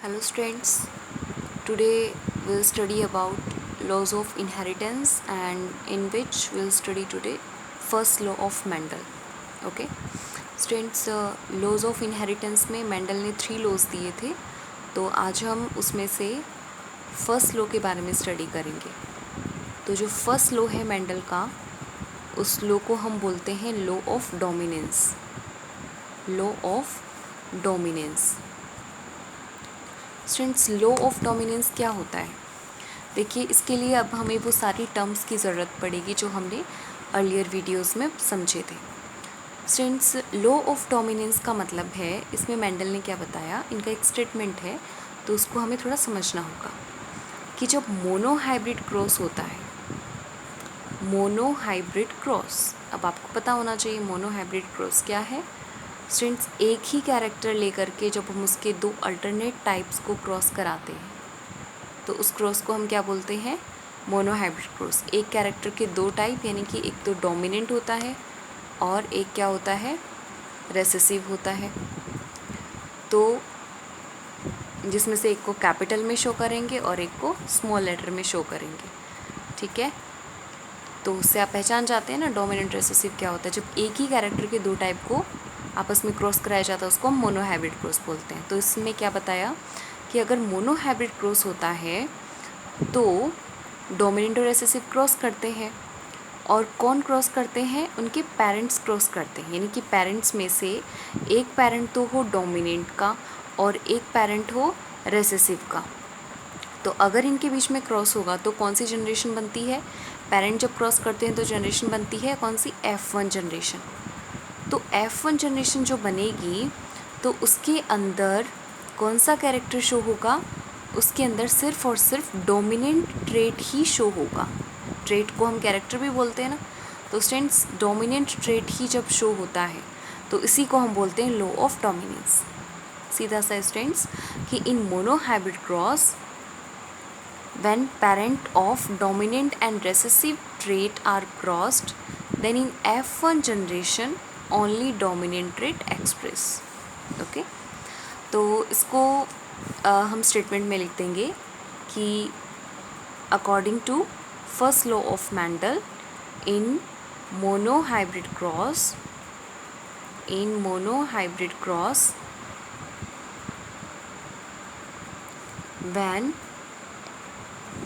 Hello students, today we'll study about laws of inheritance and in which we'll study today first law of Mendel. Okay students, laws of inheritance में Mendel ने 3 laws दिए थे, तो आज हम उसमें से फर्स्ट लॉ के बारे में स्टडी करेंगे। तो जो फर्स्ट लॉ है मेंडल का, उस लॉ को हम बोलते हैं law of dominance. Law of dominance students, law of dominance क्या होता है? देखिए, इसके लिए अब हमें वो सारी टर्म्स की ज़रूरत पड़ेगी जो हमने अर्लियर वीडियोस में समझे थे। स्टूडेंट्स, लॉ ऑफ डोमिनेंस का मतलब है, इसमें मेंडल ने क्या बताया, इनका एक स्टेटमेंट है, तो उसको हमें थोड़ा समझना होगा कि जब मोनोहाइब्रिड क्रॉस होता है, मोनोहाइब्रिड क्रॉस, अब आपको पता होना चाहिए मोनोहाइब्रिड क्रॉस क्या है। स्टूडेंट्स, एक ही कैरेक्टर लेकर के जब हम उसके 2 अल्टरनेट टाइप्स को क्रॉस कराते हैं, तो उस क्रॉस को हम क्या बोलते हैं? Monohybrid cross. एक कैरेक्टर के 2 टाइप, यानी कि एक तो डोमिनेंट होता है और एक क्या होता है? रेसेसिव होता है। तो जिसमें से एक को कैपिटल में शो करेंगे और एक को स्मॉल लेटर में शो करेंगे, ठीक है। तो उससे आप पहचान जाते हैं ना डोमिनेंट रेसेसिव क्या होता है। जब एक ही कैरेक्टर के 2 टाइप को आपस में क्रॉस कराया जाता है, उसको हम मोनोहाइब्रिड क्रॉस बोलते हैं। तो इसमें क्या बताया कि अगर मोनोहाइब्रिड क्रॉस होता है तो डोमिनेंट और रेसेसिव क्रॉस करते हैं, और कौन क्रॉस करते हैं? उनके पेरेंट्स क्रॉस करते हैं, यानी कि पेरेंट्स में से एक पेरेंट तो हो डोमिनेंट का और एक पेरेंट हो रेसेसिव का। तो अगर इनके बीच में क्रॉस होगा तो कौन सी जनरेशन बनती है? पेरेंट जब क्रॉस करते हैं तो जनरेशन बनती है कौन सी? F1 generation. तो F1 जनरेशन जो बनेगी, तो उसके अंदर कौन सा कैरेक्टर शो होगा? उसके अंदर सिर्फ और सिर्फ डोमिनेंट ट्रेट ही शो होगा। ट्रेट को हम कैरेक्टर भी बोलते हैं ना। तो स्टूडेंट्स, डोमिनेंट ट्रेट ही जब शो होता है तो इसी को हम बोलते हैं लॉ ऑफ डोमिनेंस। सीधा सा स्टूडेंट्स कि in monohybrid cross, when parent of dominant and recessive trait are crossed, then in F1 generation only dominant trait express. Okay, तो इसको हम स्टेटमेंट में लिख देंगे कि according to first law of Mendel, in monohybrid cross when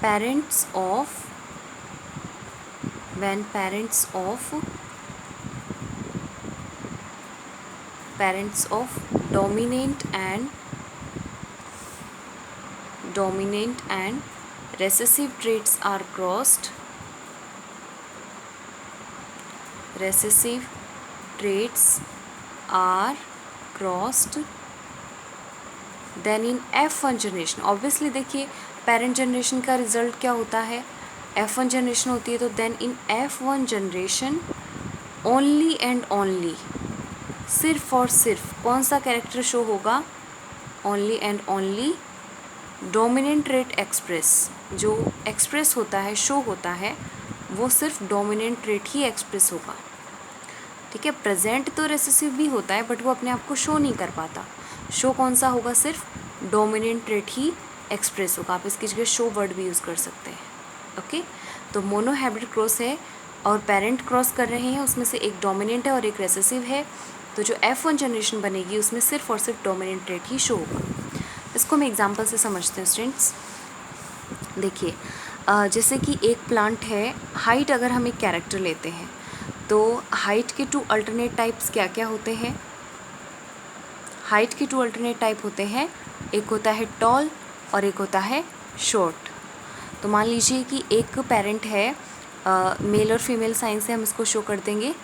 parents of dominant and recessive traits are crossed, then in F1 generation, obviously देखिए parent generation का result क्या होता है? F1 जनरेशन होती है। तो then in F1 generation only and only, सिर्फ और सिर्फ कौन सा कैरेक्टर शो होगा? Only and only dominant trait express. जो एक्सप्रेस होता है, शो होता है, वो सिर्फ डोमिनेंट ट्रेट ही एक्सप्रेस होगा, ठीक है। प्रेजेंट तो रेसेसिव भी होता है, बट वो अपने आप को शो नहीं कर पाता। शो कौन सा होगा? सिर्फ डोमिनेंट ट्रेट ही एक्सप्रेस होगा। आप इसकी जगह शो वर्ड भी यूज़ कर सकते हैं, ओके। तो मोनोहाइब्रिड क्रॉस है और पेरेंट क्रॉस कर रहे हैं, उसमें से एक डोमिनेंट है और एक रेसेसिव है। तो जो F1 जनरेशन बनेगी उसमें सिर्फ और सिर्फ डोमिनेंट ट्रेट ही शो होगा। इसको हम एग्जाम्पल से समझते हैं स्टूडेंट्स। देखिए, जैसे कि एक प्लांट है, हाइट अगर हम एक कैरेक्टर लेते हैं, तो हाइट के 2 अल्टरनेट टाइप्स क्या क्या होते हैं? हाइट के 2 अल्टरनेट टाइप होते हैं, एक होता है टॉल और एक होता है शॉर्ट। तो मान लीजिए कि एक पेरेंट है, मेल और फीमेल साइन से हम इसको शो कर देंगे।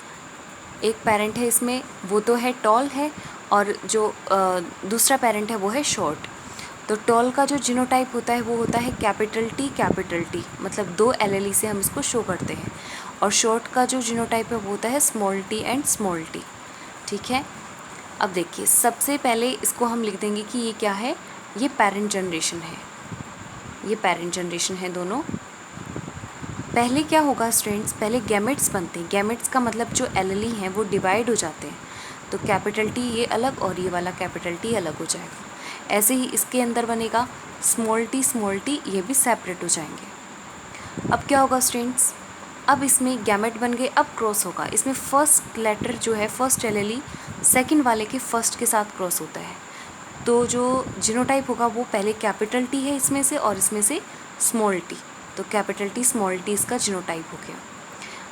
एक पेरेंट है इसमें, वो तो है टॉल है, और जो दूसरा पेरेंट है वो है शॉर्ट। तो टॉल का जो जीनोटाइप होता है वो होता है कैपिटल टी, मतलब 2 LLE से हम इसको शो करते हैं। और शॉर्ट का जो जीनोटाइप है वो होता है small T and small T, ठीक है। अब देखिए, सबसे पहले इसको हम लिख देंगे कि ये क्या है? ये पेरेंट जनरेशन है, ये पेरेंट जनरेशन है दोनों। पहले क्या होगा स्टूडेंट्स? पहले गैमेट्स बनते हैं। गैमेट्स का मतलब जो LLE हैं वो डिवाइड हो जाते हैं। तो कैपिटल टी ये अलग और ये वाला कैपिटल टी अलग हो जाएगा। ऐसे ही इसके अंदर बनेगा स्मॉल टी, ये भी सेपरेट हो जाएंगे। अब क्या होगा स्टूडेंट्स, अब इसमें गैमेट बन गए, अब क्रॉस होगा। इसमें फर्स्ट लेटर जो है, फर्स्ट एलेली सेकंड वाले के फर्स्ट के साथ क्रॉस होता है। तो जो जीनोटाइप होगा वो पहले कैपिटल टी है इसमें से, और इसमें से स्मॉल टी, तो कैपिटल टी स्मॉल टी इसका जीनोटाइप हो गया।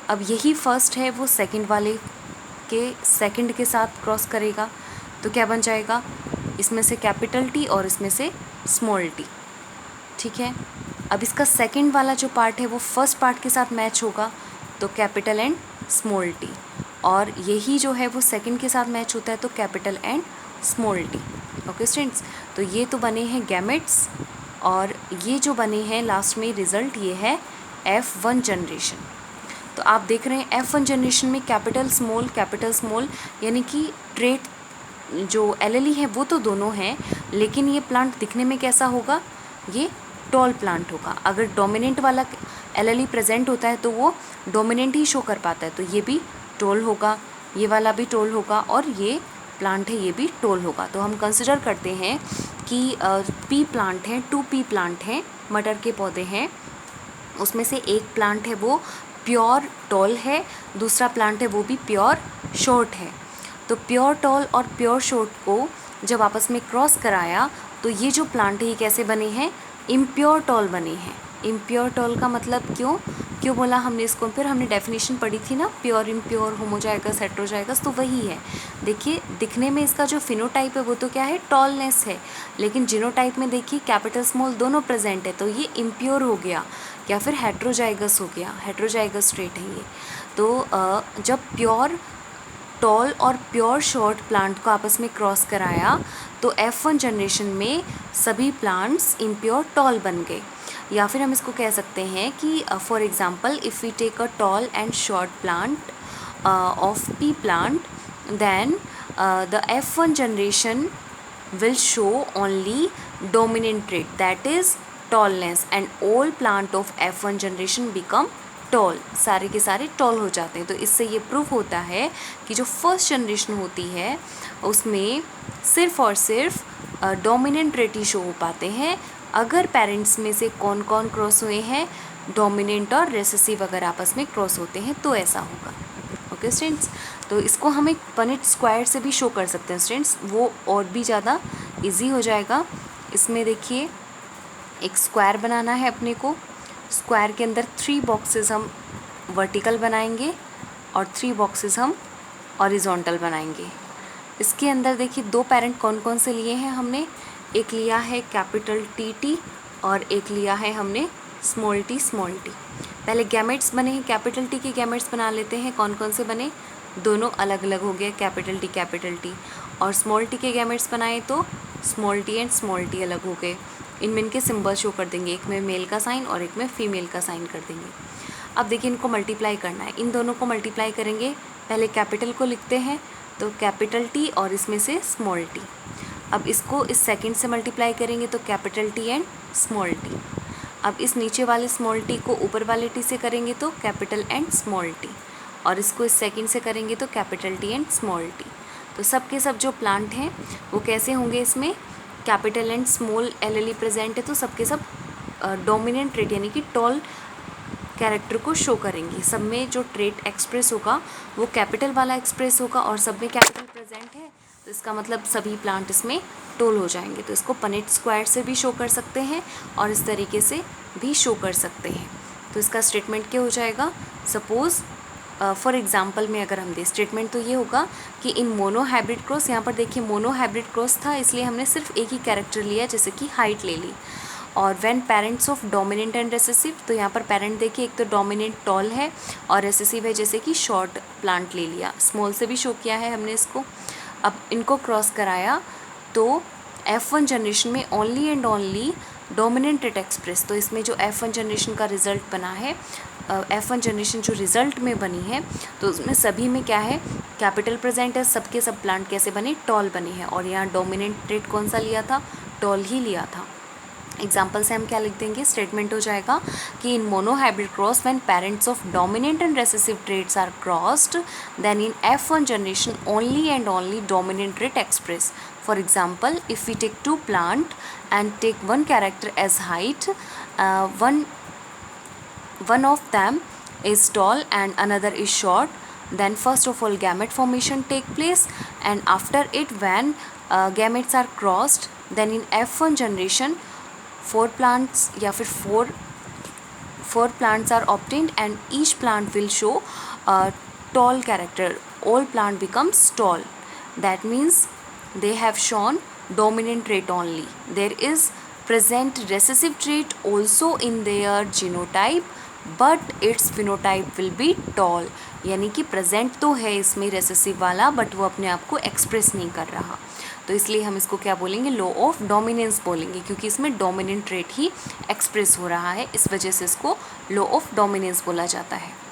अब यही फर्स्ट है वो सेकंड वाले के सेकंड के साथ क्रॉस करेगा, तो क्या बन जाएगा, इसमें से कैपिटल टी और इसमें से स्मॉल टी। ठीक है, अब इसका सेकंड वाला जो पार्ट है वो फर्स्ट पार्ट के साथ मैच होगा, तो कैपिटल एंड स्मॉल टी, और यही जो है वो सेकंड के साथ मैच होता है, तो capital and small T. Okay students, तो ये तो बने हैं गैमेट्स, और ये जो बने हैं लास्ट में रिज़ल्ट ये है F1 जनरेशन। तो आप देख रहे हैं F1 जनरेशन में कैपिटल स्मॉल, यानी कि ट्रेट जो एलएलई है वो तो दोनों हैं, लेकिन ये प्लांट दिखने में कैसा होगा, ये टॉल प्लांट होगा। अगर डोमिनेंट वाला एलएलई प्रेजेंट होता है तो वो डोमिनेंट ही शो कर पाता है, तो ये भी टॉल होगा, ये वाला भी टॉल होगा, और ये प्लांट है ये भी टॉल होगा। तो हम कंसिडर करते हैं कि पी प्लांट हैं, 2 पी प्लांट हैं, मटर के पौधे हैं, उसमें से एक प्लांट है वो प्योर टॉल है, दूसरा प्लांट है वो भी प्योर शॉर्ट है। तो प्योर टॉल और प्योर शॉर्ट को जब आपस में क्रॉस कराया तो ये जो प्लांट है ये कैसे बने हैं, इम्प्योर टॉल बने हैं। इम्प्योर टॉल का मतलब क्यों बोला हमने इसको, फिर हमने डेफिनेशन पढ़ी थी ना, प्योर इम्प्योर, होमोजाइगस हेट्रोजाइगस, तो वही है। देखिए दिखने में इसका जो फिनोटाइप है वो तो क्या है, टॉलनेस है, लेकिन जीनोटाइप में देखिए कैपिटल स्मॉल दोनों प्रेजेंट है, तो ये इम्प्योर हो गया या फिर हेट्रोजाइगस हो गया, हेट्रोजाइगस ट्रेट है ये। तो जब प्योर टॉल और प्योर शॉर्ट प्लांट को आपस में क्रॉस कराया तो F1 जनरेशन में सभी प्लांट्स इम्प्योर टॉल बन गए। या फिर हम इसको कह सकते हैं कि for example if we take a tall and short plant of pea plant, then the F1 generation will show only dominant trait, that is tallness, and all plant of F1 generation become tall, सारे के सारे toll हो जाते हैं। तो इससे ये proof होता है कि जो फर्स्ट जनरेशन होती है उसमें सिर्फ और सिर्फ डोमिनेंट ट्रेट ही शो हो पाते हैं। अगर पेरेंट्स में से कौन कौन क्रॉस हुए हैं, डोमिनेंट और रेसेसिव अगर आपस में क्रॉस होते हैं तो ऐसा होगा। ओके स्टूडेंट्स, तो इसको हम एक पनेट स्क्वायर से भी शो कर सकते हैं स्टूडेंट्स, वो और भी ज़्यादा इजी हो जाएगा। इसमें देखिए एक स्क्वायर बनाना है अपने को, स्क्वायर के अंदर 3 बॉक्सेस हम वर्टिकल बनाएंगे और 3 बॉक्सेस हम हॉरिजॉन्टल बनाएंगे। इसके अंदर देखिए 2 पेरेंट कौन कौन से लिए हैं हमने, एक लिया है कैपिटल टी और एक लिया है हमने स्मॉल टी। पहले गैमेट्स बने हैं, कैपिटल टी के गैमेट्स बना लेते हैं। कौन कौन से बने, दोनों अलग अलग हो गए, कैपिटल टी, और स्मॉल टी के गैमेट्स बनाए तो small T and small T अलग हो गए। इनमें इनके सिंबल शो कर देंगे, एक में मेल का साइन और एक में फीमेल का साइन कर देंगे। अब देखिए इनको मल्टीप्लाई करना है, इन दोनों को मल्टीप्लाई करेंगे। पहले कैपिटल को लिखते हैं, तो कैपिटल टी और इसमें से स्मॉल टी। अब इसको इस सेकंड से मल्टीप्लाई करेंगे तो capital T and small T. अब इस नीचे वाले स्मॉल टी को ऊपर वाले टी से करेंगे तो कैपिटल एंड स्मॉल टी, और इसको इस सेकंड से करेंगे तो capital T and small T. तो सब के सब जो प्लांट हैं वो कैसे होंगे, इसमें कैपिटल एंड स्मॉल एलएलई प्रेजेंट है, तो सबके सब डोमिनेंट ट्रेट यानी कि टॉल कैरेक्टर को शो करेंगे। सब में जो ट्रेट एक्सप्रेस होगा वो कैपिटल वाला एक्सप्रेस होगा, और सब में कैपिटल प्रेजेंट है, तो इसका मतलब सभी प्लांट इसमें टॉल हो जाएंगे। तो इसको पनेट स्क्वायर से भी शो कर सकते हैं और इस तरीके से भी शो कर सकते हैं। तो इसका स्टेटमेंट क्या हो जाएगा, सपोज़ फॉर एग्जांपल में अगर हम दें स्टेटमेंट तो ये होगा कि इन मोनो हाइब्रिड क्रॉस, यहाँ पर देखिए मोनो हाइब्रिड क्रॉस था इसलिए हमने सिर्फ एक ही कैरेक्टर लिया, जैसे कि हाइट ले ली। और when parents of dominant and recessive, तो यहाँ पर पेरेंट देखिए एक तो डोमिनेंट टॉल है और रेसेसिव है जैसे कि शॉर्ट प्लांट ले लिया, स्मॉल से भी शो किया है हमने इसको। अब इनको क्रॉस कराया तो F1 जनरेशन में only and only dominant trait express, तो इसमें जो F1 जनरेशन का रिज़ल्ट बना है, F1 जनरेशन जो रिज़ल्ट में बनी है, तो उसमें सभी में क्या है, कैपिटल प्रेजेंट है, सबके सब प्लांट कैसे बने, टॉल बने हैं। और यहाँ डोमिनेंट ट्रेट कौन सा लिया था, टॉल ही लिया था। एग्जाम्पल से हम क्या लिख देंगे, स्टेटमेंट हो जाएगा कि in monohybrid cross when parents of dominant and recessive traits are crossed then in F1 generation only and only dominant trait express. For example, if we take two plant and take one character as height, one of them is tall and another is short, then first of all gamete formation take place, and after it when gametes are crossed, then in F1 generation four plants या फिर four plants are obtained and each plant will show a tall character. All plant becomes tall. That means they have shown dominant trait only. There is present recessive trait also in their genotype, but it's phenotype will be toll. यानी कि present तो है इसमें recessive वाला, but वो अपने आप को एक्सप्रेस नहीं कर रहा. तो इसलिए हम इसको क्या बोलेंगे, लॉ ऑफ डोमिनेंस बोलेंगे, क्योंकि इसमें डोमिनेंट ट्रेट ही एक्सप्रेस हो रहा है, इस वजह से इसको लॉ ऑफ डोमिनेंस बोला जाता है.